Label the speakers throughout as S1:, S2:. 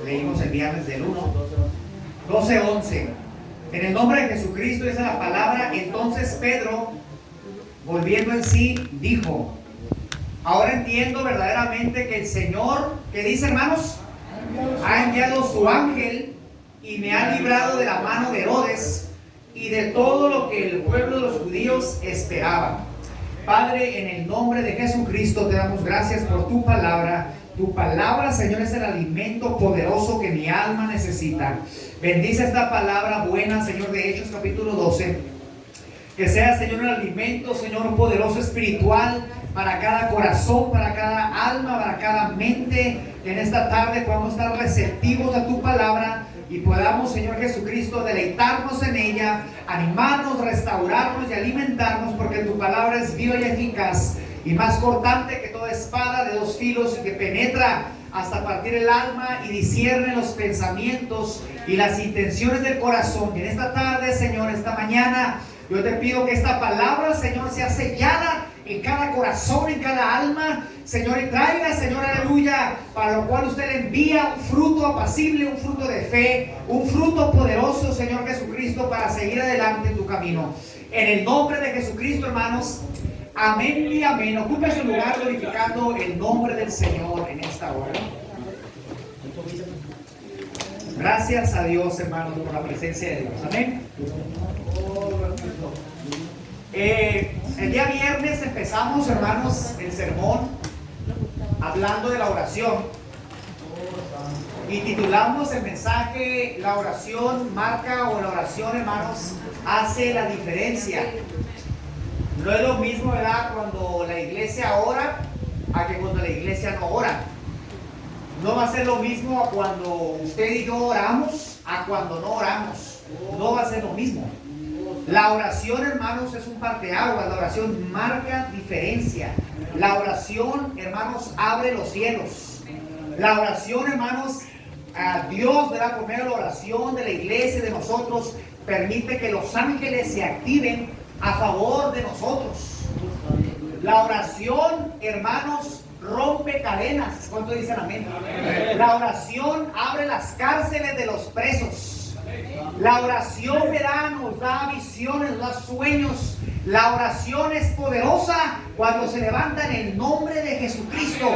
S1: leímos el viernes del 1, 12:11. En el nombre de Jesucristo dice la palabra. Entonces Pedro, volviendo en sí, dijo: ahora entiendo verdaderamente que el Señor, ¿qué dice, hermanos? Ha enviado su ángel y me ha librado de la mano de Herodes y de todo lo que el pueblo de los judíos esperaba. Padre, en el nombre de Jesucristo te damos gracias por tu palabra. Tu palabra, Señor, es el alimento poderoso que mi alma necesita. Bendice esta palabra buena, Señor, de Hechos capítulo 12. Que sea, Señor, el alimento, Señor, poderoso espiritual para cada corazón, para cada alma, para cada mente. Que en esta tarde podamos estar receptivos a tu palabra y podamos, Señor Jesucristo, deleitarnos en ella, animarnos, restaurarnos y alimentarnos, porque tu palabra es viva y eficaz y más cortante que toda espada de dos filos, y que penetra hasta partir el alma y discierne los pensamientos y las intenciones del corazón. Y en esta tarde, Señor, esta mañana, yo te pido que esta palabra, Señor, sea sellada en cada corazón, en cada alma, Señor, y traiga, Señor, aleluya, para lo cual usted le envía un fruto apacible, un fruto de fe, un fruto poderoso, Señor Jesucristo, para seguir adelante en tu camino. En el nombre de Jesucristo, hermanos, amén y amén. Ocupe su lugar glorificando el nombre del Señor en esta hora. Gracias a Dios, hermanos, por la presencia de Dios. Amén. El día viernes empezamos, hermanos, el sermón hablando de la oración y titulamos el mensaje: la oración marca, o la oración, hermanos, hace la diferencia. No es lo mismo, ¿verdad?, cuando la iglesia ora a que cuando la iglesia no ora. No va a ser lo mismo a cuando usted y yo oramos a cuando no oramos. No va a ser lo mismo. La oración, hermanos, es un parteaguas. La oración marca diferencia. La oración, hermanos, abre los cielos. La oración, hermanos, a Dios, ¿verdad?, por medio de la oración de la iglesia, de nosotros, permite que los ángeles se activen a favor de nosotros. La oración, hermanos, rompe cadenas. ¿Cuánto dicen amén? La oración abre las cárceles de los presos. La oración, ¿verdad?, nos da visiones, nos da sueños. La oración es poderosa cuando se levanta en el nombre de Jesucristo.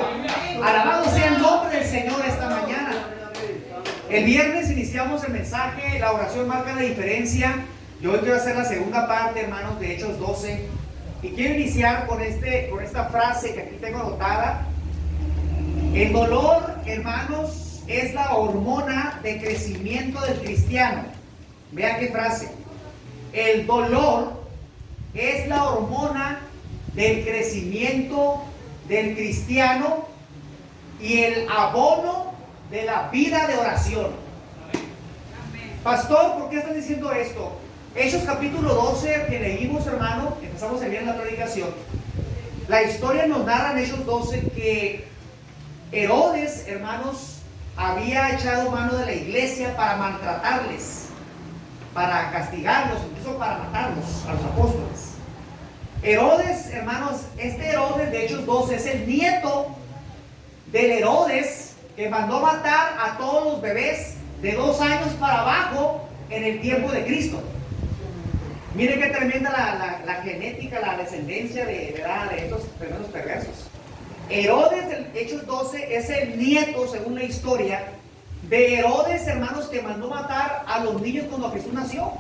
S1: Alabado sea el nombre del Señor esta mañana. El viernes iniciamos el mensaje: la oración marca la diferencia. Yo hoy quiero hacer la segunda parte, hermanos, de Hechos 12. Y quiero iniciar con esta frase que aquí tengo anotada. El dolor, hermanos, es la hormona de crecimiento del cristiano. Vean qué frase. El dolor es la hormona del crecimiento del cristiano y el abono de la vida de oración. Pastor, ¿por qué estás diciendo esto? Hechos capítulo 12 que leímos, hermano, empezamos a leer la predicación. La historia nos narra en Hechos 12 que Herodes, hermanos, había echado mano de la iglesia para maltratarles, para castigarlos, incluso para matarlos a los apóstoles. Herodes, hermanos, este Herodes de Hechos 12 es el nieto del Herodes que mandó matar a todos los bebés de 2 años para abajo en el tiempo de Cristo. Miren qué tremenda la genética, la descendencia de estos tremendos perversos. Herodes del Hechos 12 es el nieto, según la historia, de Herodes, hermanos, que mandó matar a los niños cuando Jesús nació.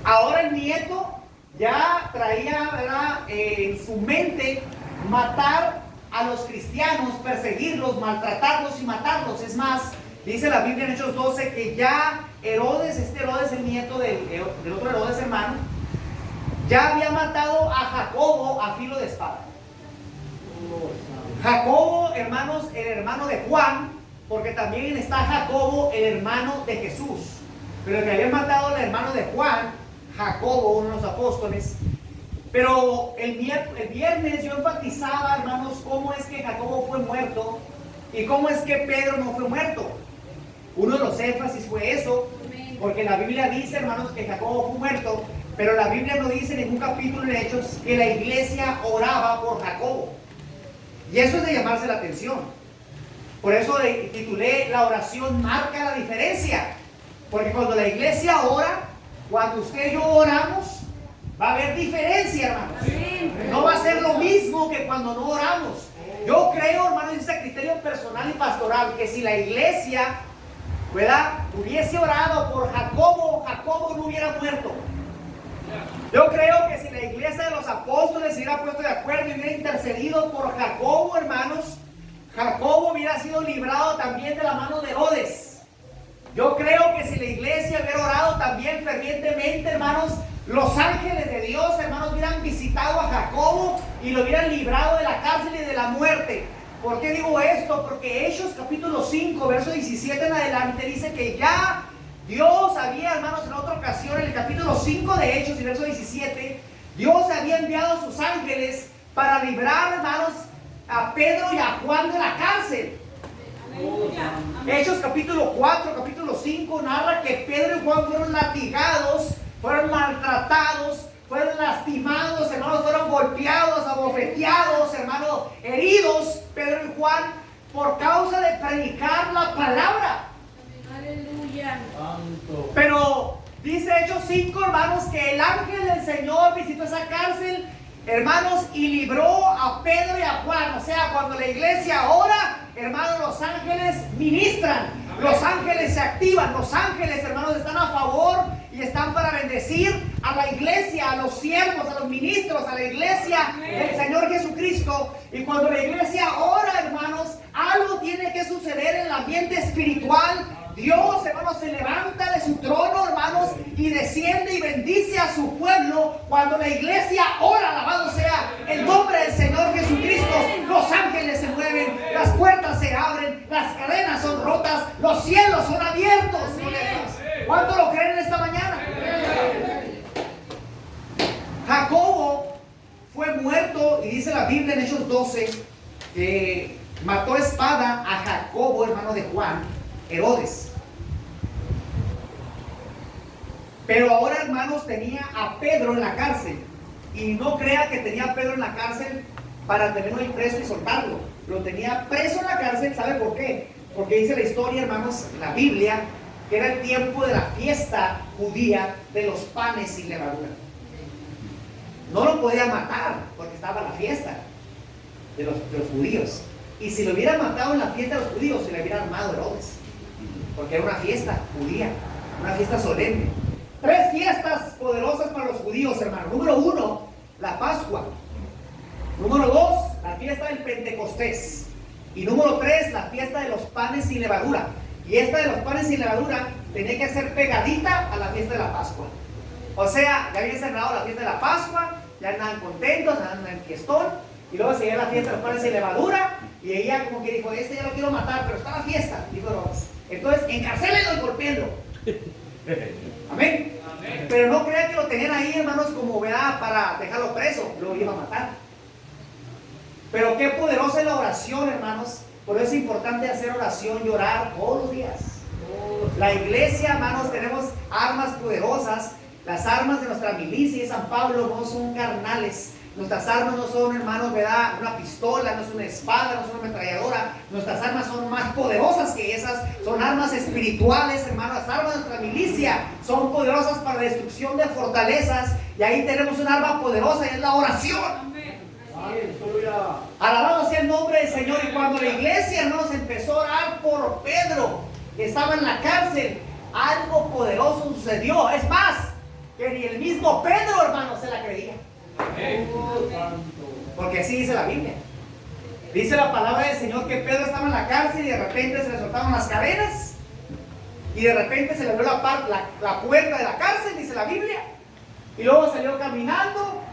S1: Ahora el nieto ya traía, ¿verdad?, en su mente matar a los cristianos, perseguirlos, maltratarlos y matarlos. Es más, dice la Biblia en Hechos 12 que ya Herodes, el nieto del otro Herodes, hermano, ya había matado a Jacobo a filo de espada. Jacobo, hermanos, el hermano de Juan, porque también está Jacobo, el hermano de Jesús. Pero el que había matado al hermano de Juan, Jacobo, uno de los apóstoles. Pero el viernes yo enfatizaba, hermanos, cómo es que Jacobo fue muerto y cómo es que Pedro no fue muerto. Uno de los énfasis fue eso, porque la Biblia dice, hermanos, que Jacobo fue muerto, pero la Biblia no dice en ningún capítulo de Hechos que la iglesia oraba por Jacobo. Y eso es de llamarse la atención. Por eso titulé la oración marca la diferencia. Porque cuando la iglesia ora, cuando usted y yo oramos, va a haber diferencia, hermanos. No va a ser lo mismo que cuando no oramos. Yo creo, hermanos, en este criterio personal y pastoral, que si la iglesia, ¿verdad?, hubiese orado por Jacobo, Jacobo no hubiera muerto. Yo creo que si la iglesia de los apóstoles se hubiera puesto de acuerdo y hubiera intercedido por Jacobo, hermanos, Jacobo hubiera sido librado también de la mano de Herodes. Yo creo que si la iglesia hubiera orado también fervientemente, hermanos, los ángeles de Dios, hermanos, hubieran visitado a Jacobo y lo hubieran librado de la cárcel y de la muerte. ¿Por qué digo esto? Porque Hechos capítulo 5, verso 17 en adelante dice que ya Dios había, hermanos, en otra ocasión, en el capítulo 5 de Hechos y verso 17, Dios había enviado a sus ángeles para librar, hermanos, a Pedro y a Juan de la cárcel. Aleluya. Hechos capítulo 4, capítulo 5 narra que Pedro y Juan fueron latigados, fueron maltratados, fueron lastimados, hermanos, fueron golpeados, abofeteados, hermanos, heridos, Pedro y Juan, por causa de predicar la palabra. Aleluya. Pero dice Hechos 5, hermanos, que el ángel del Señor visitó esa cárcel, hermanos, y libró a Pedro y a Juan. O sea, cuando la iglesia ora, hermanos, los ángeles ministran, los ángeles se activan, los ángeles, hermanos, están a favor y están para bendecir a la iglesia, a los siervos, a los ministros, a la iglesia del Señor Jesucristo. Y cuando la iglesia ora, hermanos, algo tiene que suceder en el ambiente espiritual. Dios, hermanos, se levanta de su trono, hermanos, y desciende y bendice a su pueblo. Cuando la iglesia ora, alabado sea el nombre del Señor Jesucristo, los ángeles se mueven, las puertas se abren, las cadenas son rotas, los cielos son abiertos. ¿Cuánto lo creen en esta mañana? Jacobo fue muerto, y dice la Biblia en Hechos 12 que mató a espada a Jacobo, hermano de Juan, Herodes. Pero ahora, hermanos, tenía a Pedro en la cárcel. Y no crea que tenía a Pedro en la cárcel para tenerlo ahí preso y soltarlo. Lo tenía preso en la cárcel. ¿Sabe por qué? Porque dice la historia, hermanos, la Biblia, que era el tiempo de la fiesta judía de los panes sin levadura. No lo podía matar porque estaba la fiesta de los judíos. Y si lo hubiera matado en la fiesta de los judíos, se le hubiera armado Herodes. Porque era una fiesta judía, una fiesta solemne. 3 fiestas poderosas para los judíos, hermano. Número 1, la Pascua. Número 2, la fiesta del Pentecostés. Y número 3, la fiesta de los panes sin levadura. Y esta de los panes sin levadura tenía que ser pegadita a la fiesta de la Pascua. O sea, ya había cerrado la fiesta de la Pascua, ya andaban contentos, andaban en fiestón. Y luego seguía la fiesta de los panes sin levadura. Y ella como que dijo, ya lo quiero matar, pero está la fiesta. Dijo Herodes. Entonces, encarcélenlo y golpéenlo. Amén. Amén. Pero no crean que lo tenían ahí, hermanos, como ¿verdad?, para dejarlo preso. Lo iba a matar. Pero qué poderosa es la oración, hermanos. Por eso es importante hacer oración y orar todos los días. La iglesia, hermanos, tenemos armas poderosas. Las armas de nuestra milicia, San Pablo, no son carnales. Nuestras armas no son, hermanos, ¿verdad?, una pistola, no es una espada, no es una ametralladora. Nuestras armas son más poderosas que esas. Son armas espirituales, hermanos. Las armas de nuestra milicia son poderosas para la destrucción de fortalezas. Y ahí tenemos un arma poderosa y es la oración. Alabado sea el nombre del Señor. Y cuando la iglesia, hermanos, empezó a orar por Pedro, que estaba en la cárcel, algo poderoso sucedió. Es más, que ni el mismo Pedro, hermanos, se la creía. Porque así dice la Biblia. Dice la palabra del Señor que Pedro estaba en la cárcel y de repente se le soltaron las cadenas y de repente se le abrió la puerta de la cárcel, dice la Biblia, y luego salió caminando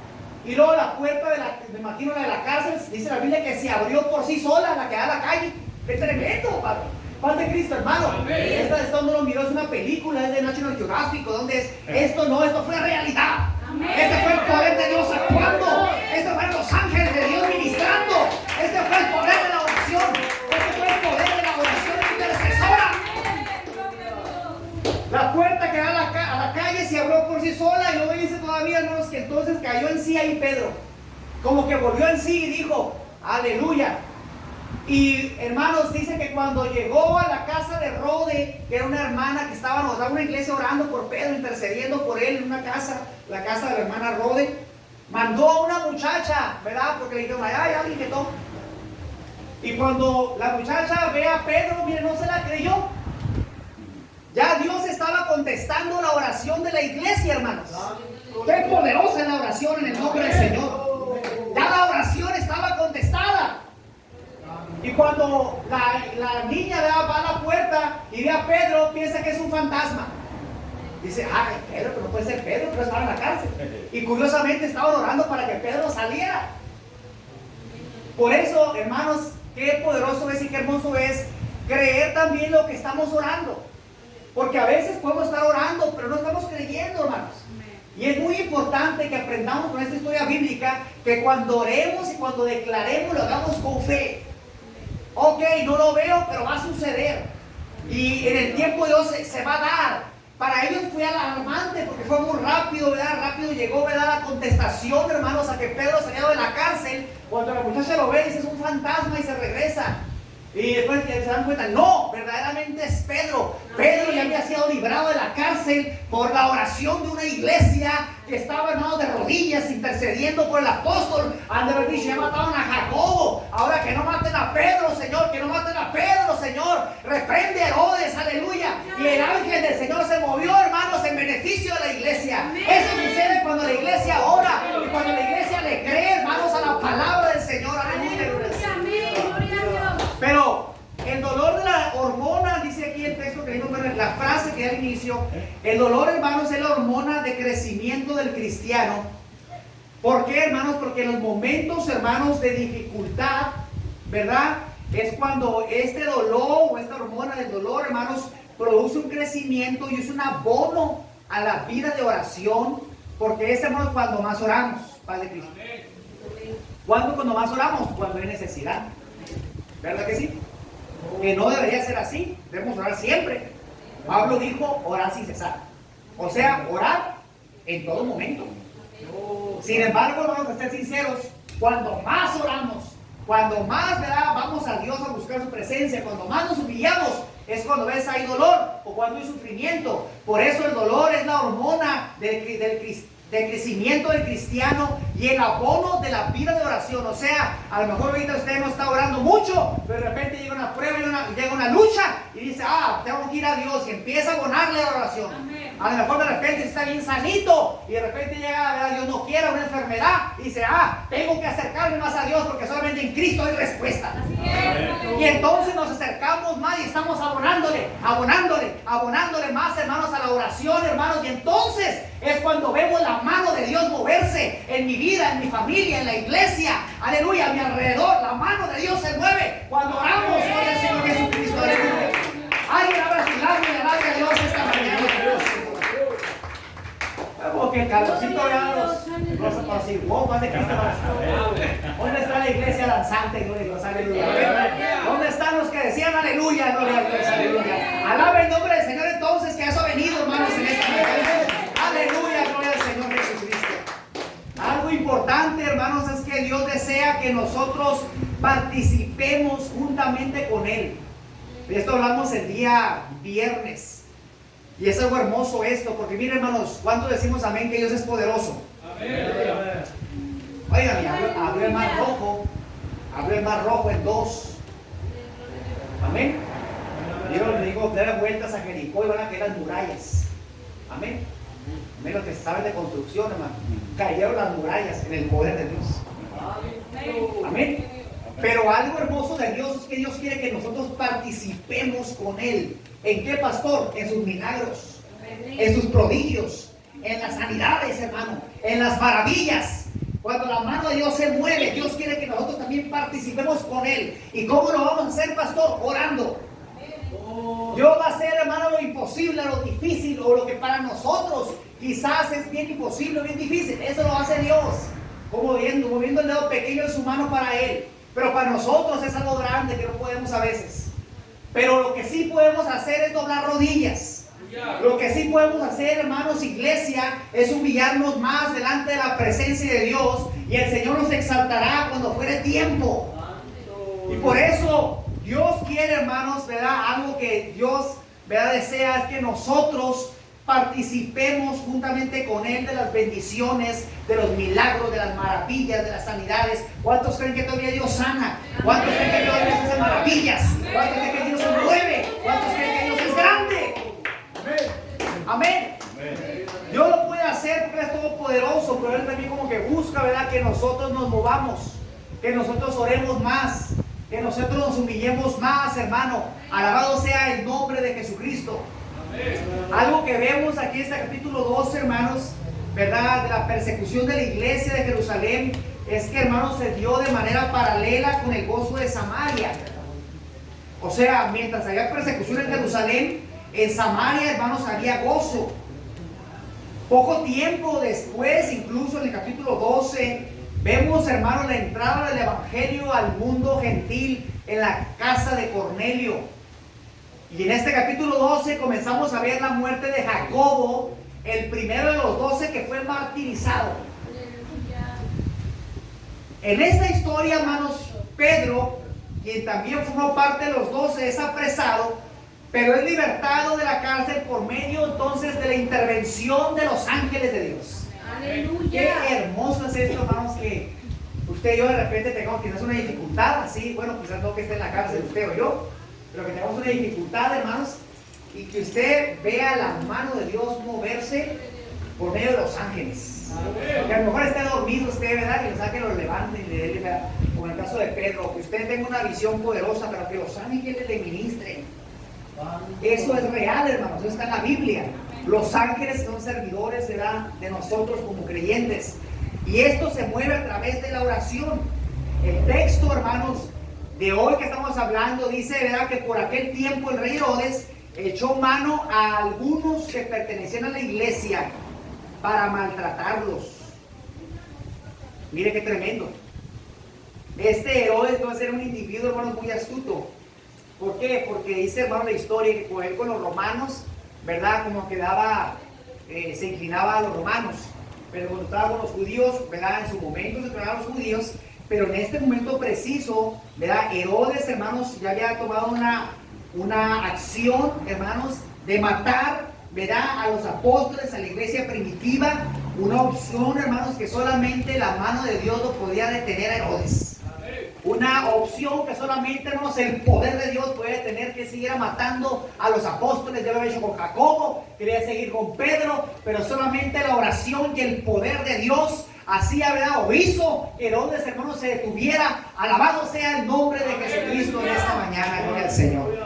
S1: y luego la puerta me imagino la de la cárcel, dice la Biblia que se abrió por sí sola, la que da a la calle. ¡Qué tremendo, Padre! Paz de Cristo, hermano. Esto no lo miró, es una película, es de National Geographic, donde es esto fue realidad. Este fue el poder de Dios actuando. Este fueron los ángeles de Dios ministrando. Este fue el poder de la oración. Este fue el poder de la oración intercesora. La puerta que da a la calle se abrió por sí sola. Y luego dice todavía, hermanos, que entonces cayó en sí ahí Pedro. Como que volvió en sí y dijo, aleluya. Y hermanos, dice que cuando llegó a la casa de Rode, que era una hermana que estaba en una iglesia orando por Pedro, intercediendo por él en una casa, la casa de la hermana Rode, mandó a una muchacha, ¿verdad? Porque le dijeron, allá hay alguien que toca. Y cuando la muchacha ve a Pedro, mire, no se la creyó. Ya Dios estaba contestando la oración de la iglesia, hermanos. Qué poderosa es la oración en el nombre del Señor. Ya la oración estaba contestada. Y cuando la niña va a la puerta y ve a Pedro, piensa que es un fantasma. Dice, ay, Pedro, pero no puede ser Pedro, pero estaba en la cárcel. Y curiosamente estaban orando para que Pedro saliera. Por eso, hermanos, qué poderoso es y qué hermoso es creer también lo que estamos orando. Porque a veces podemos estar orando, pero no estamos creyendo, hermanos. Y es muy importante que aprendamos con esta historia bíblica que cuando oremos y cuando declaremos lo hagamos con fe. Ok, no lo veo, pero va a suceder. Y en el tiempo de Dios se va a dar. Para ellos fue alarmante porque fue muy rápido, ¿verdad? Rápido llegó, ¿verdad? La contestación, hermanos, a que Pedro salió de la cárcel. Cuando la muchacha lo ve, dice, es un fantasma y se regresa. Y después se dan cuenta, no, verdaderamente es Pedro. Pedro ya había sido librado de la cárcel por la oración de una iglesia que estaba, hermanos, de rodillas intercediendo por el apóstol. Han de haber dicho, ya mataron a Jacobo, ahora que no maten a Pedro, Señor, que no maten a Pedro, Señor. Reprende a Herodes, aleluya. Y el ángel del Señor se movió, hermanos, en beneficio de la iglesia. Eso sucede cuando la iglesia ora y cuando la iglesia le cree, hermanos, a la palabra del Señor, aleluya. Pero el dolor de la hormona, dice aquí el texto que leímos, la frase que da al inicio, el dolor, hermanos, es la hormona de crecimiento del cristiano. ¿Por qué, hermanos? Porque en los momentos, hermanos, de dificultad, ¿verdad? Es cuando este dolor o esta hormona del dolor, hermanos, produce un crecimiento y es un abono a la vida de oración, porque es, hermanos, cuando más oramos, Padre Cristo. ¿Cuándo cuando más oramos? Cuando hay necesidad. ¿Verdad que sí? Que no debería ser así. Debemos orar siempre. Pablo dijo, orar sin cesar. O sea, orar en todo momento. Sin embargo, vamos a ser sinceros, cuando más oramos, cuando más, ¿verdad?, vamos a Dios a buscar su presencia, cuando más nos humillamos, es cuando ves hay dolor o cuando hay sufrimiento. Por eso el dolor es la hormona del crecimiento del cristiano y el abono de la vida de oración. O sea, a lo mejor ahorita usted no está orando mucho, pero de repente llega una prueba y llega una lucha y dice, tengo que ir a Dios, y empieza a abonarle la oración. Amén. A lo mejor de repente está bien sanito y de repente llega, ¿verdad?, Dios no quiera, una enfermedad, y dice, tengo que acercarme más a Dios porque solamente en Cristo hay respuesta. Y entonces nos acercamos más y estamos abonándole más, hermanos, a la oración, hermanos, y entonces es cuando vemos la mano de Dios moverse en mi vida, en mi familia, en la iglesia, aleluya, a mi alrededor. La mano de Dios se mueve cuando oramos por el Señor Jesucristo, aleluya. Alguien abra su labio y alabe a Dios esta mañana. Como que el calorcito ya los apaciguó, más de Cristo. ¿Dónde está la iglesia danzante? Gloria a Dios, aleluya. ¿Dónde están los que decían aleluya? Gloria a Dios, aleluya. Alaba el nombre del Señor entonces, que eso ha venido, hermanos, en esta mañana. Aleluya, gloria al Señor Jesucristo. Algo importante, hermanos, es que Dios desea que nosotros participemos juntamente con Él. De esto hablamos el día viernes. Y es algo hermoso esto, porque miren, hermanos, ¿cuánto decimos amén que Dios es poderoso? Amén. Oigan, abrió el mar rojo en dos. Amén. Dios le dijo, dar vueltas a Jericó y van a caer las murallas. Amén. Amén, los que saben de construcción, hermano. Cayeron las murallas en el poder de Dios. Amén. Pero algo hermoso de Dios es que Dios quiere que nosotros participemos con Él. ¿En qué, pastor? En sus milagros, en sus prodigios, en las sanidades, hermano, en las maravillas. Cuando la mano de Dios se mueve, Dios quiere que nosotros también participemos con Él. ¿Y cómo lo vamos a hacer, pastor? Orando. Dios va a hacer, hermano, lo imposible, lo difícil, o lo que para nosotros quizás es bien imposible, bien difícil. Eso lo hace Dios, como moviendo el dedo pequeño de su mano para Él. Pero para nosotros es algo grande que no podemos a veces. Pero lo que sí podemos hacer es doblar rodillas. Lo que sí podemos hacer, hermanos, iglesia, es humillarnos más delante de la presencia de Dios, y el Señor nos exaltará cuando fuere tiempo. Y por eso Dios quiere, hermanos, ¿verdad? Algo que Dios, ¿verdad?, desea es que nosotros participemos juntamente con Él de las bendiciones, de los milagros, de las maravillas, de las sanidades. ¿Cuántos creen que todavía Dios sana? ¿Cuántos creen que todavía Dios hace maravillas? ¿Cuántos creen que Dios se mueve? ¿Cuántos creen que Dios es grande? Amén. Dios lo puede hacer porque Él es todopoderoso, pero Él también como que busca, ¿verdad?, que nosotros nos movamos, que nosotros oremos más, que nosotros nos humillemos más, hermano. Alabado sea el nombre de Jesucristo. Algo que vemos aquí en este capítulo 12, hermanos, ¿verdad?, de la persecución de la iglesia de Jerusalén, es que, hermanos, se dio de manera paralela con el gozo de Samaria. O sea, mientras había persecución en Jerusalén, en Samaria, hermanos, había gozo. Poco tiempo después, incluso en el capítulo 12, vemos, hermanos, la entrada del evangelio al mundo gentil en la casa de Cornelio. Y en este capítulo 12 comenzamos a ver la muerte de Jacobo, el primero de los 12 que fue martirizado. En esta historia, hermanos, Pedro, quien también formó parte de los 12, es apresado, pero es libertado de la cárcel por medio entonces de la intervención de los ángeles de Dios. Aleluya. Qué hermoso es esto, hermanos, que usted y yo de repente tengamos quizás una dificultad, así, bueno, quizás no que esté en la cárcel usted o yo, pero que tengamos una dificultad, hermanos, y que usted vea la mano de Dios moverse por medio de los ángeles. Que a lo mejor esté dormido usted, ¿verdad?, que los ángeles lo levanten y le den, ¿verdad?, como en el caso de Pedro, que usted tenga una visión poderosa, pero que los ángeles le ministren. Eso es real, hermanos, eso está en la Biblia. Los ángeles son servidores, ¿verdad?, de nosotros como creyentes. Y esto se mueve a través de la oración. El texto, hermanos, de hoy que estamos hablando dice, ¿verdad?, que por aquel tiempo el rey Herodes echó mano a algunos que pertenecían a la iglesia para maltratarlos. Mire qué tremendo. Este Herodes entonces era un individuo, hermanos, muy astuto. ¿Por qué? Porque dice, hermano, la historia que con él, con los romanos, ¿verdad?, como que daba, se inclinaba a los romanos. Pero cuando estaba con los judíos, ¿verdad?, en su momento se inclinaba a los judíos. Pero en este momento preciso, ¿verdad?, Herodes, hermanos, ya había tomado una acción, hermanos, de matar, ¿verdad?, a los apóstoles, a la iglesia primitiva. Una opción, hermanos, que solamente la mano de Dios lo podía detener a Herodes. Una opción que solamente, hermanos, el poder de Dios puede detener, que siguiera matando a los apóstoles. Ya lo había hecho con Jacobo, quería seguir con Pedro, pero solamente la oración y el poder de Dios hacía, ¿verdad?, o hizo que Herodes, hermanos, se detuviera. Alabado sea el nombre de Jesucristo en esta mañana, gloria al Señor.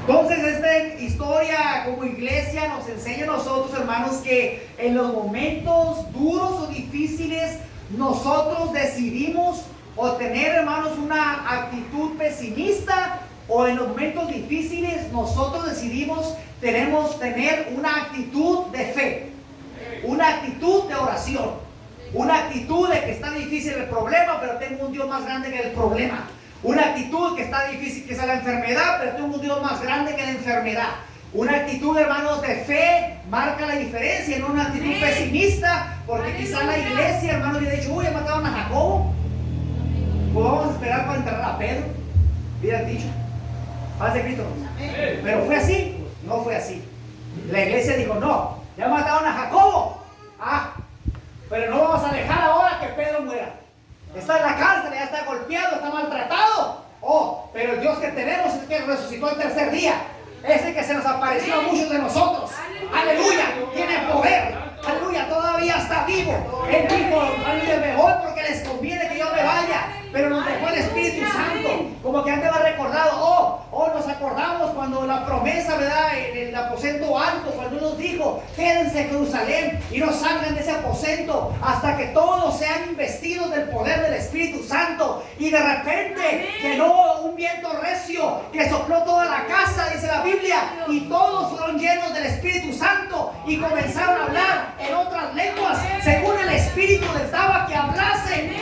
S1: Entonces, esta historia como iglesia nos enseña a nosotros, hermanos, que en los momentos duros o difíciles nosotros decidimos o tener, hermanos, una actitud pesimista, o en los momentos difíciles nosotros decidimos tener una actitud de fe, una actitud de oración, una actitud de que está difícil el problema, pero tengo un Dios más grande que el problema. Una actitud que está difícil, que es la enfermedad, pero tengo un Dios más grande que la enfermedad. Una actitud, hermanos, de fe marca la diferencia, no una actitud pesimista, porque quizá la iglesia, hermanos, hubiera dicho, uy, mataron a Jacobo, pues vamos a esperar para enterrar a Pedro, hubieran dicho. Paz de Cristo. Pero fue así, no fue así. La iglesia dijo, no, ya mataron a Jacobo, pero no vamos a dejar ahora que Pedro muera. Está en la cárcel, ya está golpeado, está maltratado. Pero el Dios que tenemos es el que resucitó el tercer día. Es el que se nos apareció a muchos de nosotros. Aleluya, tiene poder. Aleluya, todavía está vivo. Él dijo, aleluya, me voy porque les conviene que yo me vaya. Pero nos dejó el Espíritu Santo. Como que antes va recordado, nos acordamos cuando la promesa, ¿verdad?, en el aposento alto, cuando Él nos dijo, quédense en Jerusalén y no salgan de ese aposento hasta que todos sean investidos del poder del Espíritu Santo. Y de repente llenó un viento recio que sopló toda la casa, dice la Biblia, y todos fueron llenos del Espíritu Santo y comenzaron a hablar en otras lenguas según el Espíritu les daba que hablasen.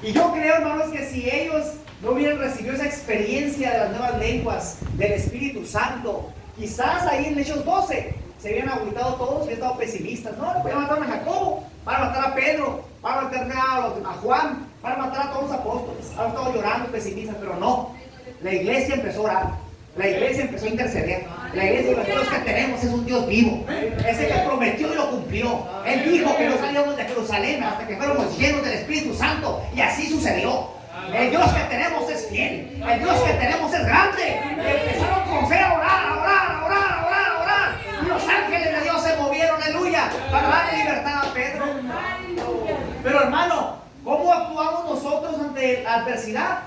S1: Y yo creo, hermanos, que si ellos no hubieran recibido esa experiencia de las nuevas lenguas del Espíritu Santo, quizás ahí en Hechos 12 se habían agüitado todos, habían estado pesimistas. No, pues ya mataron a Jacobo, van a matar a Pedro, van a matar a Juan, van a matar a todos los apóstoles. Han estado llorando, pesimistas, pero no. La iglesia empezó a orar, la iglesia empezó a interceder. La iglesia dijo: el Dios que tenemos es un Dios vivo, ese que prometió y lo cumplió. Él dijo que no salíamos de Jerusalén hasta que fuéramos llenos del Espíritu Santo, y así sucedió. El Dios que tenemos es fiel, el Dios que tenemos es grande. Y empezaron con fe a orar, a orar, a orar, a orar, a orar. Y los ángeles de Dios se movieron, aleluya, para darle libertad a Pedro. Pero hermano, ¿cómo actuamos nosotros ante la adversidad?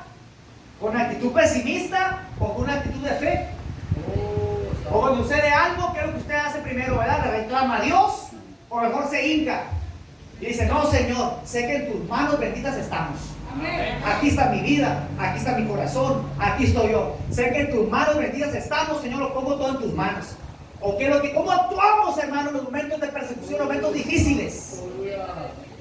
S1: ¿Con actitud pesimista o con una actitud de fe? O cuando sucede algo, ¿qué es lo que usted hace primero, verdad? ¿Le reclama a Dios? O mejor se hinca y dice: no, Señor, sé que en tus manos benditas estamos. Aquí está mi vida, aquí está mi corazón, aquí estoy yo. Sé que en tus manos benditas estamos, Señor, lo pongo todo en tus manos. ¿O qué es lo que, cómo actuamos, hermano, en los momentos de persecución, momentos difíciles?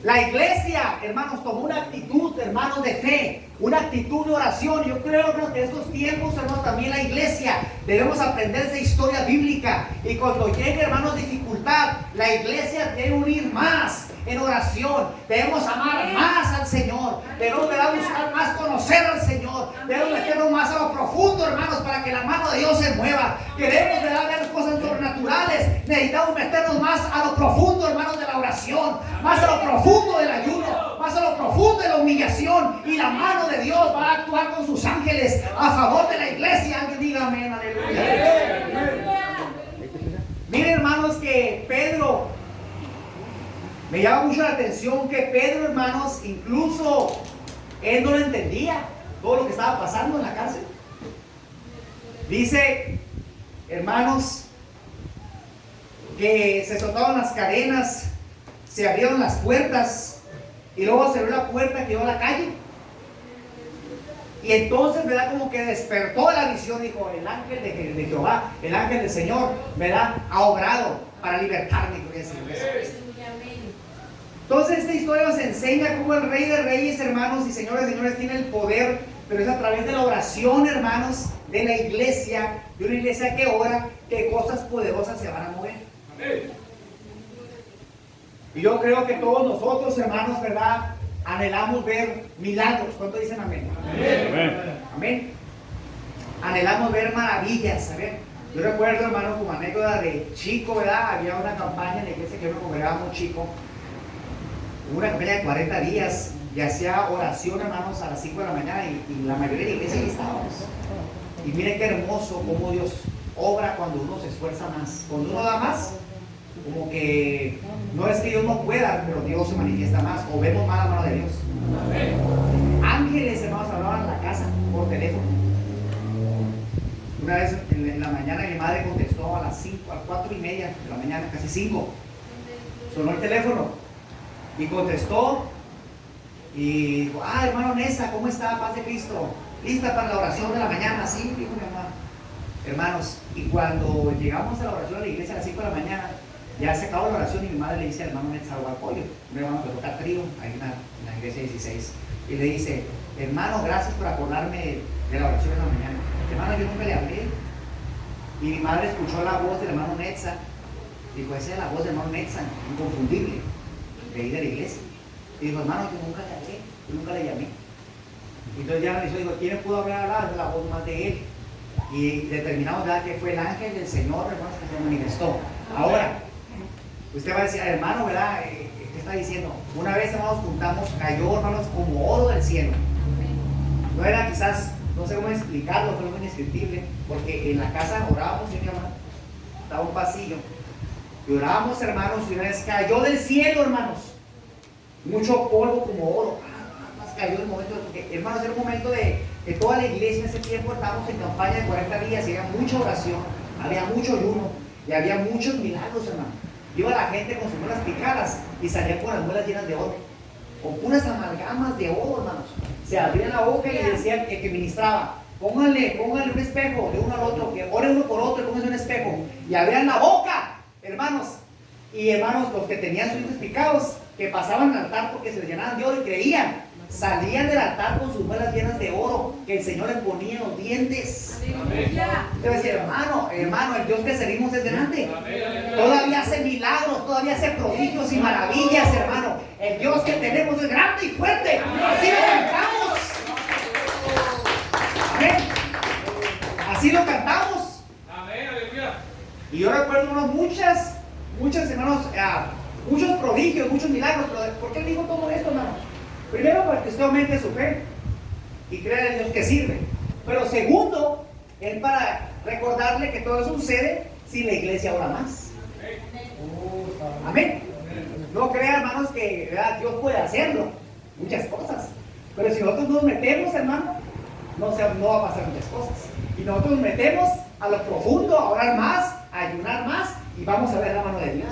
S1: La iglesia, hermanos, tomó una actitud, hermanos, de fe, una actitud de oración. Yo creo, hermanos, que en estos tiempos, hermanos, también la iglesia debemos aprender esa historia bíblica. Y cuando llegue, hermanos, dificultad, la iglesia debe unir más en oración. Debemos amar más al Señor. Debemos buscar más conocer al Señor. Debemos meternos más a lo profundo, hermanos, para que la mano de Dios se mueva. Queremos ver cosas sobrenaturales. Necesitamos meternos más a lo profundo, hermanos, de la oración, más a lo profundo del ayuno, más a lo profundo de la humillación. Y la mano de Dios va a actuar con sus ángeles a favor de la iglesia. Alguien diga amén, aleluya. Miren, hermanos, que Pedro, me llama mucho la atención que Pedro, hermanos, incluso él no lo entendía todo lo que estaba pasando en la cárcel. Dice, hermanos, que se soltaron las cadenas, se abrieron las puertas, y luego se abrió la puerta que dio a la calle. Y entonces, ¿verdad? Como que despertó la visión, dijo: el ángel de Jehová, el ángel del Señor, ¿verdad?, ha obrado para libertarme. Entonces, esta historia nos enseña cómo el Rey de Reyes, hermanos, y señores, tiene el poder, pero es a través de la oración, hermanos, de la iglesia, de una iglesia que ora, que cosas poderosas se van a mover. Y yo creo que todos nosotros, hermanos, ¿verdad?, anhelamos ver milagros. ¿Cuánto dicen amén? Amén. Amén. Anhelamos ver maravillas, ¿sabes? Yo recuerdo, hermanos, como anécdota de chico, ¿verdad? Había una campaña en la iglesia que yo me congregaba muy chico. Hubo una campaña de 40 días y hacía oración, hermanos, a las 5 de la mañana, y la mayoría de la iglesia ahí estábamos. Y miren qué hermoso cómo Dios obra cuando uno se esfuerza más. Cuando uno da más, como que no es que Dios no pueda, pero Dios se manifiesta más, o vemos más la mano de Dios. Ángeles, hermanos, hablaban en la casa por teléfono. Una vez en la mañana mi madre contestó a las 4:30 de la mañana, casi 5. Sonó el teléfono y contestó y dijo: hermano Nesa, ¿cómo está? Paz de Cristo, lista para la oración de la mañana. Sí, dijo mi mamá. Hermanos, y cuando llegamos a la oración de la iglesia a las 5 de la mañana, ya se acabó la oración y mi madre le dice al hermano Nesa Aguapoyo, un hermano que toca trío ahí en la iglesia 16, y le dice: hermano, gracias por acordarme de la oración de la mañana. Hermano, yo nunca le hablé. Y mi madre escuchó la voz del hermano Netza. Dijo: esa es la voz del hermano Netza, inconfundible, de ahí de la iglesia. Y dijo: hermano, yo nunca le hablé, yo nunca le llamé. Y entonces ya me dijo: ¿quién pudo hablar? La voz más de él. Y determinamos ya que fue el ángel del Señor, hermanos, que se manifestó. Ahora, usted va a decir: hermano, ¿verdad? ¿Qué está diciendo? Una vez, hermanos, juntamos, cayó, hermanos, como oro del cielo. No era quizás, no sé cómo explicarlo, fue muy indescriptible, porque en la casa orábamos, y mi hermano, estaba un pasillo, y orábamos, hermanos, y una vez cayó del cielo, hermanos, mucho polvo como oro. Cayó el momento, porque, hermanos, era un momento de que toda la iglesia en ese tiempo estábamos en campaña de 40 días, y había mucha oración, había mucho ayuno, y había muchos milagros, hermano. Iba la gente con sus muelas picadas y salía con las muelas llenas de oro, con puras amalgamas de oro, hermanos. Se abría la boca y decía el que ministraba: pónganle un espejo de uno al otro, que ore uno por otro, pónganse un espejo. Y abrían la boca, hermanos. Y hermanos, los que tenían sus dientes picados, que pasaban al altar porque se les llenaban de oro y creían, salían del altar con sus muelas llenas de oro que el Señor les ponía en los dientes. Usted va a decir: hermano, el Dios que servimos es grande. Todavía hace milagros, todavía hace prodigios y maravillas, hermano. el Dios que tenemos es grande y fuerte. Así lo cantamos. Amén. Así lo cantamos.
S2: Amén, aleluya.
S1: Y yo recuerdo, hermanos, muchos hermanos, muchos prodigios, muchos milagros. Pero ¿por qué digo todo esto, hermanos? Primero, para que usted aumente su fe y crea en el Dios que sirve. Pero segundo, es para recordarle que todo eso sucede si la iglesia ora más. Amén. No crea, hermanos, que ¿verdad? Dios puede hacerlo, muchas cosas. Pero si nosotros nos metemos, hermano, no va a pasar muchas cosas. Y nosotros nos metemos a lo profundo, a orar más, a ayunar más, y vamos a ver la mano de Dios.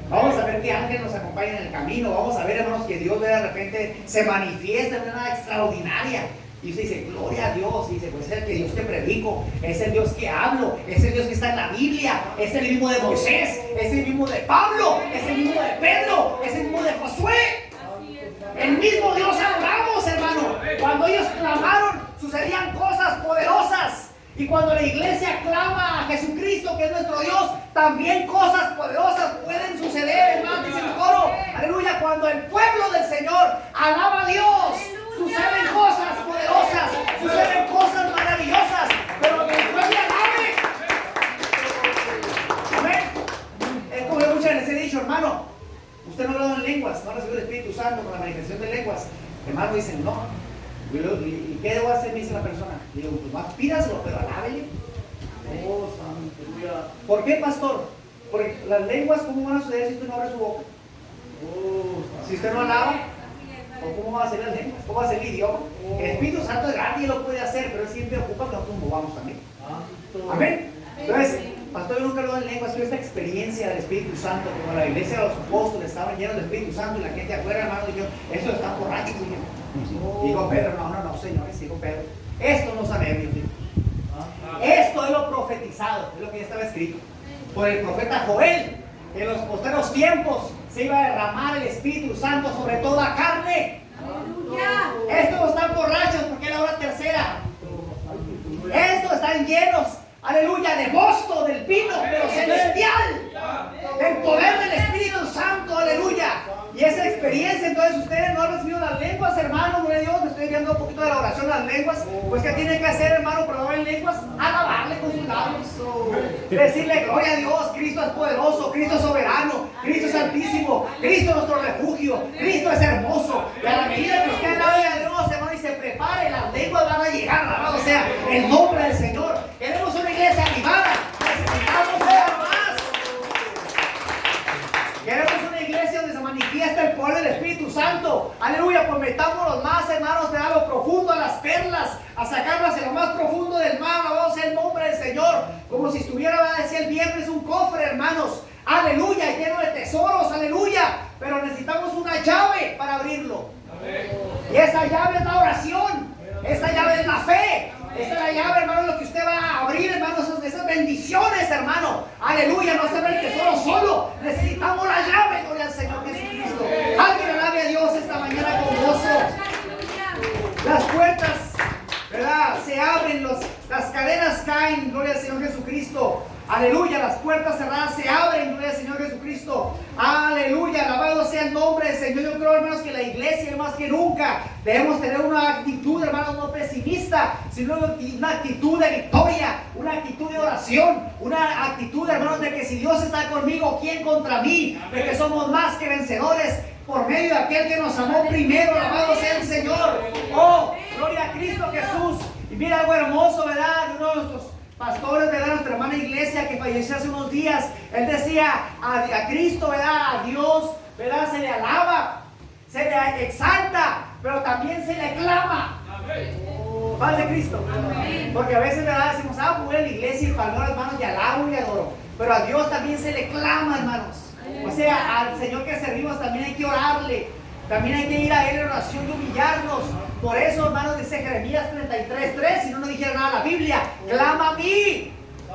S1: Vamos a ver que ángeles nos acompañan en el camino. Vamos a ver, hermanos, que Dios de repente se manifiesta de una manera extraordinaria. Y usted dice, gloria a Dios. Y dice, pues es el que Dios que predico, es el Dios que hablo, es el Dios que está en la Biblia, es el mismo de Moisés, es el mismo de Pablo, es el mismo de Pedro, es el mismo de Josué. El mismo Dios adoramos, hermano. Cuando ellos clamaron, sucedían cosas poderosas. Y cuando la iglesia clama a Jesucristo, que es nuestro Dios, también cosas poderosas pueden suceder, hermano. Dice el coro, aleluya. Cuando el pueblo del Señor alaba a Dios, suceden cosas poderosas, suceden cosas maravillosas. Pero que el pueblo alabe. Amén. Es como yo muchas veces he dicho, hermano, usted no ha hablado en lenguas, no ha recibido el Espíritu Santo con la manifestación de lenguas. Hermano, dicen, no. ¿Y qué debo hacer? Me dice la persona. Digo, pues más pídaselo, pero alábele. Oh, santo. ¿Por qué, pastor? Porque las lenguas, ¿cómo van a suceder si usted no abre su boca? Si usted no alaba, ¿o cómo van a ser las lenguas? ¿Cómo va a ser el idioma? El Espíritu Santo es grande y lo puede hacer, pero él siempre ocupa que nosotros movamos también. Amén. Entonces, pastor, yo nunca lo doy en lenguas, pero esta experiencia del Espíritu Santo, como la iglesia de los apóstoles estaban llenos del Espíritu Santo y la gente afuera, hermano, dijeron, estos están borrachos, señor. Digo Pedro, no, señores, digo Pedro, esto no son ebrios, esto es lo profetizado, es lo que ya estaba escrito por el profeta Joel. En los posteros tiempos se iba a derramar el Espíritu Santo sobre toda carne. Estos no están borrachos porque es la hora tercera. Estos están llenos, aleluya, de mosto, del vino, pero celestial, del poder del Espíritu Santo, aleluya. Y esa experiencia, entonces ustedes no han recibido las lenguas, hermano, gloria a Dios. Me estoy viendo un poquito de la oración, las lenguas. Pues ¿qué tiene que hacer, hermano, para hablar en lenguas? Alabarle con sus labios. Decirle gloria a Dios, Cristo es poderoso, Cristo es soberano, Cristo es altísimo, Cristo es nuestro refugio, Cristo es hermoso. Y a la medida que usted alabe a Dios, hermano, y se prepare, las lenguas van a llegar, alabado sea el nombre del Señor. Queremos una iglesia animada, necesitamos ver más. Queremos una iglesia donde se manifiesta el poder del Espíritu Santo. Aleluya, pues metámonos más, hermanos, a lo profundo, a las perlas, a sacarlas en lo más profundo del mar. Alabado sea el nombre del Señor. Como si estuviera, decía el viernes, un cofre, hermanos. Aleluya, lleno de tesoros, aleluya. Pero necesitamos una llave para abrirlo. Y esa llave es la oración. Esa llave es la fe. Esta es la llave, hermano, lo que usted va a abrir, hermano, esas bendiciones, hermano. Aleluya, no se abre el tesoro solo. Necesitamos la llave, gloria al Señor Jesucristo. Alguien alabe a Dios esta mañana con gozo. Las puertas, ¿verdad? Se abren, las cadenas caen, gloria al Señor Jesucristo. Aleluya, las puertas cerradas se abren, gloria al Señor Jesucristo. Aleluya, alabado sea el nombre del Señor. Yo creo, hermanos, que la iglesia más que nunca debemos tener una actitud, hermanos, no pesimista, sino una actitud de victoria, una actitud de oración, una actitud, hermanos, de que si Dios está conmigo, ¿quién contra mí? De que somos más que vencedores por medio de aquel que nos amó primero. Alabado sea el Señor. Oh, gloria a Cristo Jesús. Y mira algo hermoso, ¿verdad? Uno de nuestros pastores, ¿verdad? Nuestra hermana iglesia que falleció hace unos días, él decía a Cristo, ¿verdad? A Dios, ¿verdad? Se le alaba, se le exalta, pero también se le clama. Paz de Cristo. Amén. Porque a veces, ¿verdad? Decimos, voy a la iglesia y palmo las manos y alabo y adoro, pero a Dios también se le clama, hermanos. O sea, al Señor que servimos también hay que orarle, también hay que ir a Él en oración y humillarnos. Por eso, hermanos, dice Jeremías 33:3, si no dijera nada la Biblia, clama a mí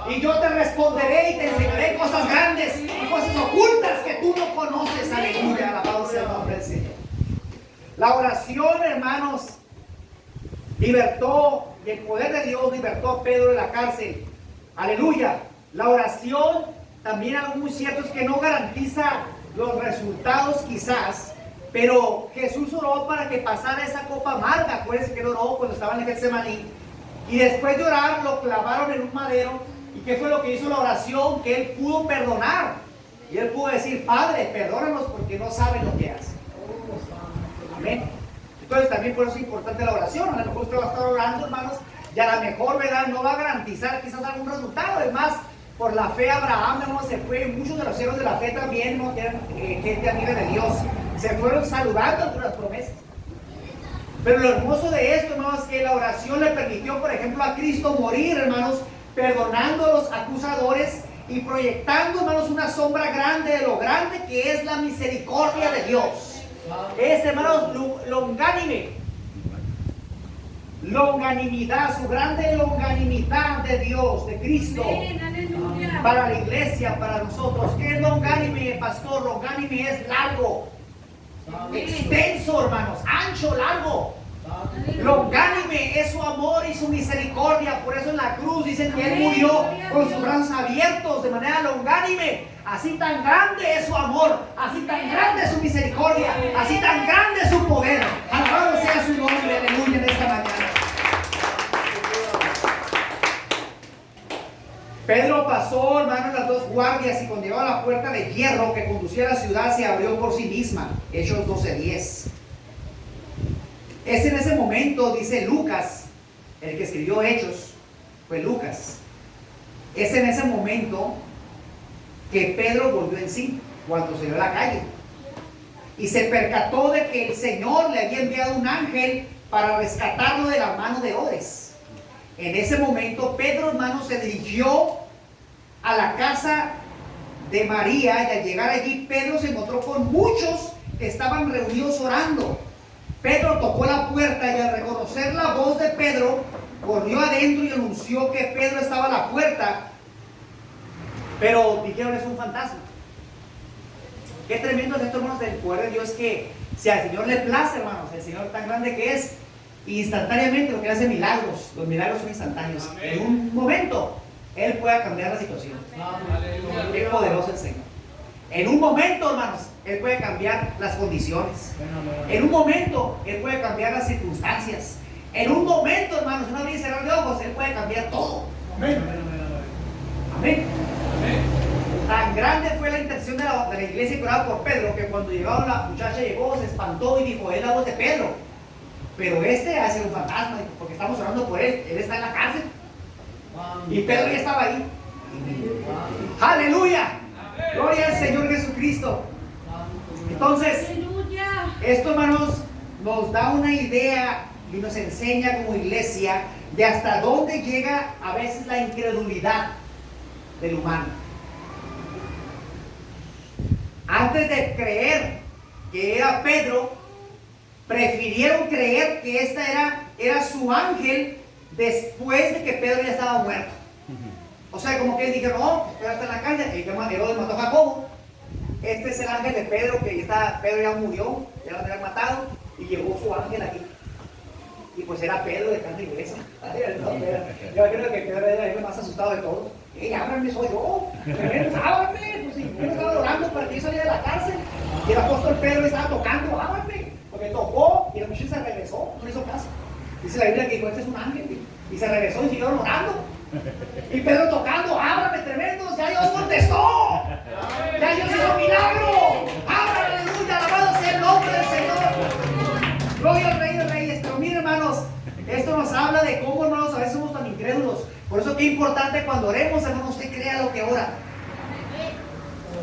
S1: y yo te responderé y te enseñaré cosas grandes y cosas ocultas que tú no conoces. Aleluya, alabado sea el nombre del Señor. La oración, hermanos, libertó, y el poder de Dios libertó a Pedro de la cárcel. Aleluya. La oración, también algo muy cierto es que no garantiza los resultados quizás, Pero Jesús oró para que pasara esa copa amarga. Acuérdense que él oró cuando estaba en el Getsemaní. Y después de orar, lo clavaron en un madero. ¿Y qué fue lo que hizo la oración? Que él pudo perdonar. Y él pudo decir: Padre, perdónanos porque no saben lo que hacen. Amén. Entonces también por eso es importante la oración. A lo mejor usted va a estar orando, hermanos, y a lo mejor, ¿verdad?, no va a garantizar quizás algún resultado. Es más, por la fe Abraham, hermanos, se fue. Muchos de los siervos de la fe también, ¿no?, que eran gente amiga de Dios, se fueron saludando algunas promesas. Pero lo hermoso de esto, hermanos, es que la oración le permitió, por ejemplo, a Cristo morir, hermanos, perdonando a los acusadores y proyectando, hermanos, una sombra grande de lo grande que es la misericordia de Dios. Es, hermanos, longánime. Longanimidad, su grande longanimidad de Dios, de Cristo, para la iglesia, para nosotros. ¿Qué es longánime, pastor? Longánime es largo, extenso, hermanos, ancho, largo. Longánime es su amor y su misericordia. Por eso en la cruz dicen que Él murió con sus brazos abiertos de manera longánime. Así tan grande es su amor, así tan grande es su misericordia, así tan grande es su poder. Alabado sea su nombre, aleluya, en esta mañana. Pedro pasó, hermanos, las dos guardias, y cuando llegó a la puerta de hierro que conducía a la ciudad, se abrió por sí misma. Hechos 12:10. Es en ese momento, dice Lucas, el que escribió Hechos, fue Lucas. Es en ese momento que Pedro volvió en sí, cuando salió a la calle. Y se percató de que el Señor le había enviado un ángel para rescatarlo de la mano de Herodes. En ese momento, Pedro, hermano, se dirigió a la casa de María, y al llegar allí, Pedro se encontró con muchos que estaban reunidos orando. Pedro tocó la puerta y al reconocer la voz de Pedro, corrió adentro y anunció que Pedro estaba a la puerta. Pero dijeron: es un fantasma. Qué tremendo es esto, hermanos, del poder de Dios, que si al Señor le place, hermanos, el Señor tan grande que es, instantáneamente lo que hace milagros. Los milagros son instantáneos. Amén. En un momento Él puede cambiar la situación. Amén. Qué poderoso el Señor. En un momento, hermanos, Él puede cambiar las condiciones. En un momento Él puede cambiar las circunstancias. En un momento, hermanos, una abrir y cerrar de ojos, Él puede cambiar todo. Amén. Amén. Tan grande fue la intención de la iglesia que oraba por Pedro, que cuando llegaron, la muchacha llegó, se espantó y dijo: es la voz de Pedro. Pero este hace un fantasma, porque estamos orando por él. Él está en la cárcel. Y Pedro ya estaba ahí. ¡Aleluya! Gloria al Señor Jesucristo. Entonces, esto, hermanos, nos da una idea y nos enseña como iglesia de hasta dónde llega a veces la incredulidad del humano. Antes de creer que era Pedro, prefirieron creer que esta era su ángel después de que Pedro ya estaba muerto. O sea, como que dijeron: no, Pedro está en la cárcel, Herodes mató a Jacobo. Este es el ángel de Pedro, que Pedro ya murió, ya lo habían matado, y llegó su ángel aquí. Y pues era Pedro de carne y hueso. Yo creo que Pedro era el más asustado de todos. Ábranme, soy yo. Ábranme. Pues sí, yo estaba orando para que yo saliera de la cárcel. Y el apóstol Pedro estaba tocando: ábranme. Porque tocó y la muchacha se regresó, no le hizo caso. Dice la Biblia que dijo: este es un ángel. Y se regresó y siguieron orando. Y Pedro tocando: ábrame, tremendos, ya Dios contestó. Ya Dios hizo milagro. Ábrame, aleluya, alabado sea el nombre del Señor. Gloria al Rey de Reyes. Pero miren, hermanos, esto nos habla de cómo, hermanos, a veces somos tan incrédulos. Por eso qué importante cuando oremos, hermano, usted crea lo que ora.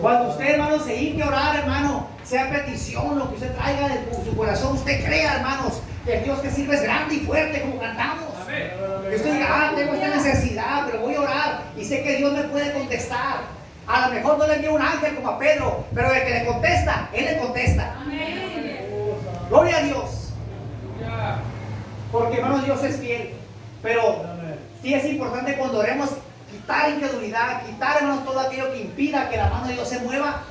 S1: Cuando usted, hermano, se hinque a orar, hermano, sea petición, lo que usted traiga de su corazón, usted crea, hermanos, que el Dios que sirve es grande y fuerte, como cantamos. Que usted diga: tengo esta necesidad, pero voy a orar y sé que Dios me puede contestar. A lo mejor no le envía un ángel como a Pedro, pero el que le contesta, Él le contesta. Amén. Gloria a Dios. Porque, hermanos, Dios es fiel. Pero sí es importante cuando oremos quitar incredulidad, quitar, hermanos, todo aquello que impida que la mano de Dios se mueva.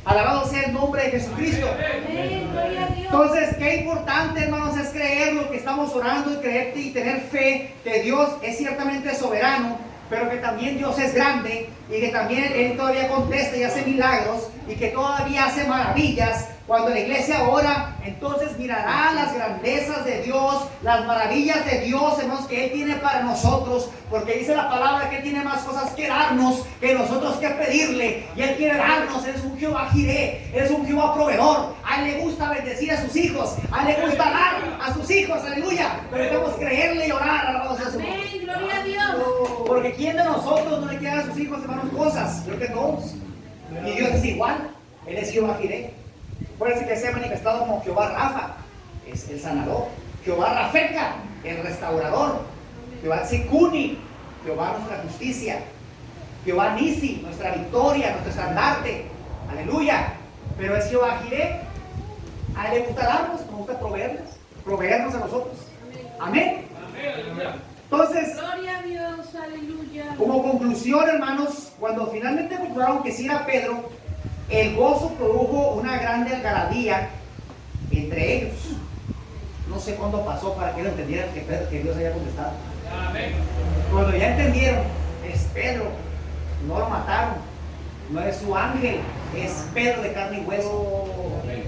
S1: Alabado sea el nombre de Jesucristo. Amén. Entonces, qué importante, hermanos, es creer lo que estamos orando y creer y tener fe que Dios es ciertamente soberano, pero que también Dios es grande y que también Él todavía contesta y hace milagros y que todavía hace maravillas Cuando la iglesia ora, entonces mirará las grandezas de Dios, las maravillas de Dios, hermanos, que Él tiene para nosotros, porque dice la palabra que Él tiene más cosas que darnos que nosotros que pedirle, y Él quiere darnos. Él es un Jehová Jireh, Él es un Jehová proveedor. A Él le gusta bendecir a sus hijos, a Él le gusta dar a sus hijos, aleluya. Pero debemos creerle y orar, alabados a su nombre.
S2: Amén, gloria a Dios.
S1: Porque ¿quién de nosotros no le quiere dar a sus hijos, hermanos, cosas? Creo que todos. Y Dios es igual, Él es Jehová Jireh. Acuérdense que se ha manifestado como Jehová Rafa, es el sanador. Jehová Rafeca, el restaurador. Jehová Tsikuni, Jehová nuestra justicia. Jehová Nisi, nuestra victoria, nuestro estandarte. Aleluya. Pero es Jehová Jireh. A Él le gusta darnos, nos gusta proveernos a nosotros. Amén. Entonces,
S2: Gloria a Dios, aleluya.
S1: como conclusión, hermanos, cuando finalmente comprobaron que sí era Pedro, el gozo produjo una grande algarabía entre ellos. No sé cuándo pasó para que ellos entendieran que Dios había contestado. Amén. Cuando ya entendieron, es Pedro, no lo mataron, no es su ángel, es Pedro de carne y hueso. Amén.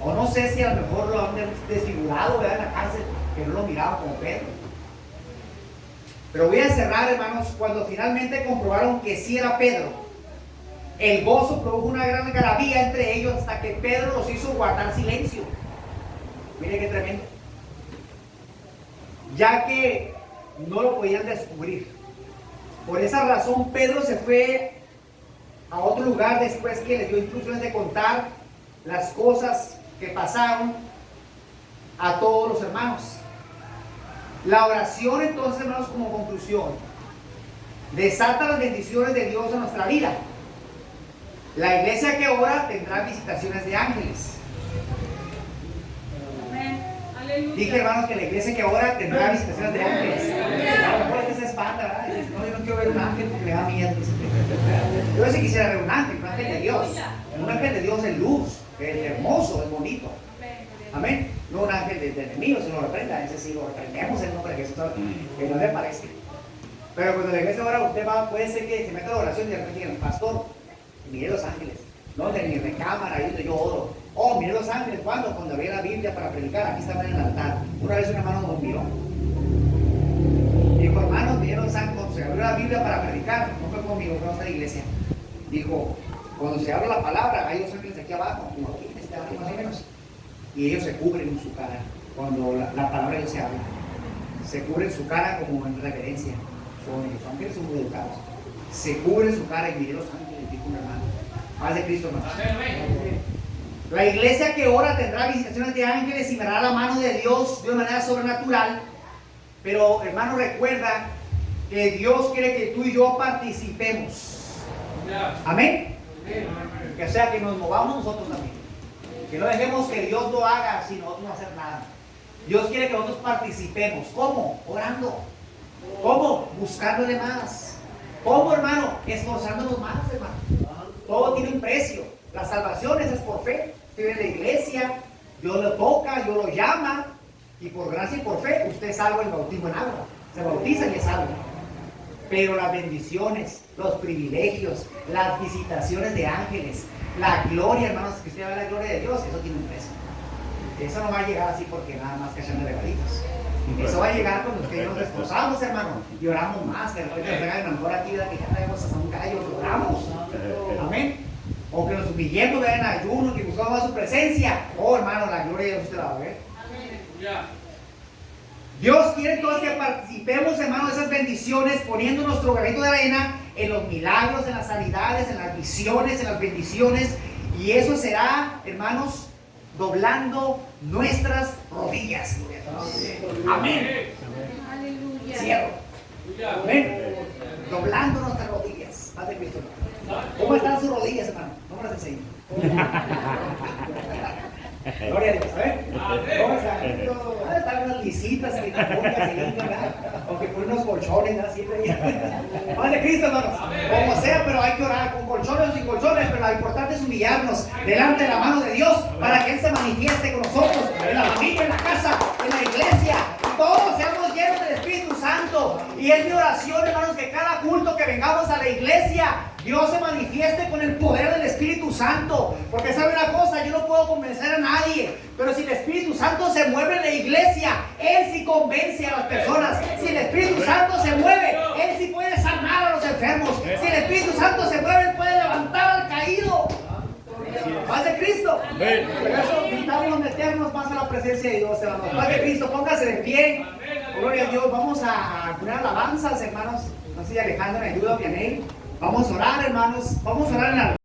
S1: O no sé si a lo mejor lo han desfigurado, ¿verdad? En la cárcel, que no lo miraban como Pedro. Pero voy a cerrar, hermanos, cuando finalmente comprobaron que sí era Pedro. El gozo produjo una gran algarabía entre ellos hasta que Pedro los hizo guardar silencio. Mire qué tremendo. Ya que no lo podían descubrir. Por esa razón Pedro se fue a otro lugar después que les dio instrucciones de contar las cosas que pasaron a todos los hermanos. La oración, entonces, hermanos, como conclusión, desata las bendiciones de Dios en nuestra vida. La iglesia que ora tendrá visitaciones de ángeles.
S2: Amén. Aleluya.
S1: Dije, hermanos, que la iglesia que ora tendrá visitaciones de ángeles. A lo mejor se espanta, ¿verdad? Dices, no, yo no quiero ver un ángel porque me da miedo. Yo sí quisiera ver un ángel de Dios. Un ángel de Dios de luz, que es hermoso, es bonito. Amén. No un ángel de enemigo, si lo reprenda, ese sí lo reprendemos en el nombre de Jesús, que no le parezca. Pero cuando la iglesia ora, usted va, puede ser que se meta a la oración y de repente diga, pastor, mire los ángeles, no de mi recámara, ahí donde yo oro. Oh, mire los ángeles, ¿cuándo? Cuando abrí la Biblia para predicar, aquí estaban en el altar. Una vez un hermano nos miró. Dijo, hermanos, mire los ángeles, cuando se abrió la Biblia para predicar, no fue conmigo, fue a otra iglesia. Dijo, cuando se abre la palabra, hay dos ángeles aquí abajo, como aquí, más o menos. Y ellos se cubren en su cara cuando la palabra de Dios se habla. Se cubren su cara como en reverencia. Los ángeles son muy educados. Se cubren su cara y mire los ángeles, dijo un hermano. Paz de Cristo, hermano. La iglesia que ora tendrá visitaciones de ángeles y verá la mano de Dios de una manera sobrenatural. Pero, hermano, recuerda que Dios quiere que tú y yo participemos. Amén. Que sea que nos movamos nosotros también. Que no dejemos que Dios lo haga sin nosotros no hacer nada. Dios quiere que nosotros participemos. ¿Cómo? Orando. ¿Cómo? Buscándole más. ¿Cómo, hermano? Esforzándonos más, hermano. Todo tiene un precio. La salvación es por fe. Usted viene a la iglesia, Dios lo toca, Dios lo llama, y por gracia y por fe usted es salvo en el bautismo en agua. Se bautiza y es salvo. Pero las bendiciones, los privilegios, las visitaciones de ángeles, la gloria, hermanos, que usted ve la gloria de Dios, eso tiene un precio. Eso no va a llegar así porque nada más cachando levaditos. Eso va a llegar cuando usted y nos esforzamos, hermano, y oramos más, que de repente nos traigan a lo mejor aquí, que ya traemos hasta un gallo, que oramos. Amén. O que nos humillemos, vean ayuno, que buscamos más su presencia. Oh, hermano, la gloria de Dios usted la va a ver. Dios quiere entonces que participemos, hermano, de esas bendiciones, poniendo nuestro granito de arena en los milagros, en las sanidades, en las visiones, en las bendiciones. Y eso será, hermanos, doblando nuestras rodillas. Amén.
S2: Aleluya.
S1: Cierro. Amén. Doblando nuestras rodillas. Paz de Cristo. ¿Cómo están sus rodillas, hermano? ¿Cómo las enseño? Gloria a Dios, ¿sabes? ¿Cómo están? Están unas lisitas y ¿verdad? O que ponen unos colchones, ¿verdad? Siempre. Paz de Cristo, hermanos. Como sea, pero hay que orar con colchones o sin colchones, pero lo importante es humillarnos delante de la mano de Dios para que Él se manifieste con nosotros en la familia, en la casa, en la iglesia. Y todos seamos llenos del Espíritu Santo. Y es mi oración, hermanos, que cada culto que vengamos a la iglesia, Dios se manifieste con el poder del Espíritu Santo. Porque sabe una cosa, yo no puedo convencer a nadie, pero si el Espíritu Santo se mueve en la iglesia, Él sí convence a las personas. Si el Espíritu Santo se mueve, Él sí puede sanar a los enfermos. Si el Espíritu Santo se mueve, Él puede levantar al caído. Paz de Cristo. Por eso necesitamos meternos más a la presencia de Dios, hermanos. Paz de Cristo, póngase de pie. Gloria a Dios. Vamos a poner alabanzas, hermanos. No sé si Alejandro me ayuda, Vianey. Vamos a orar, hermanos. Vamos a orar en la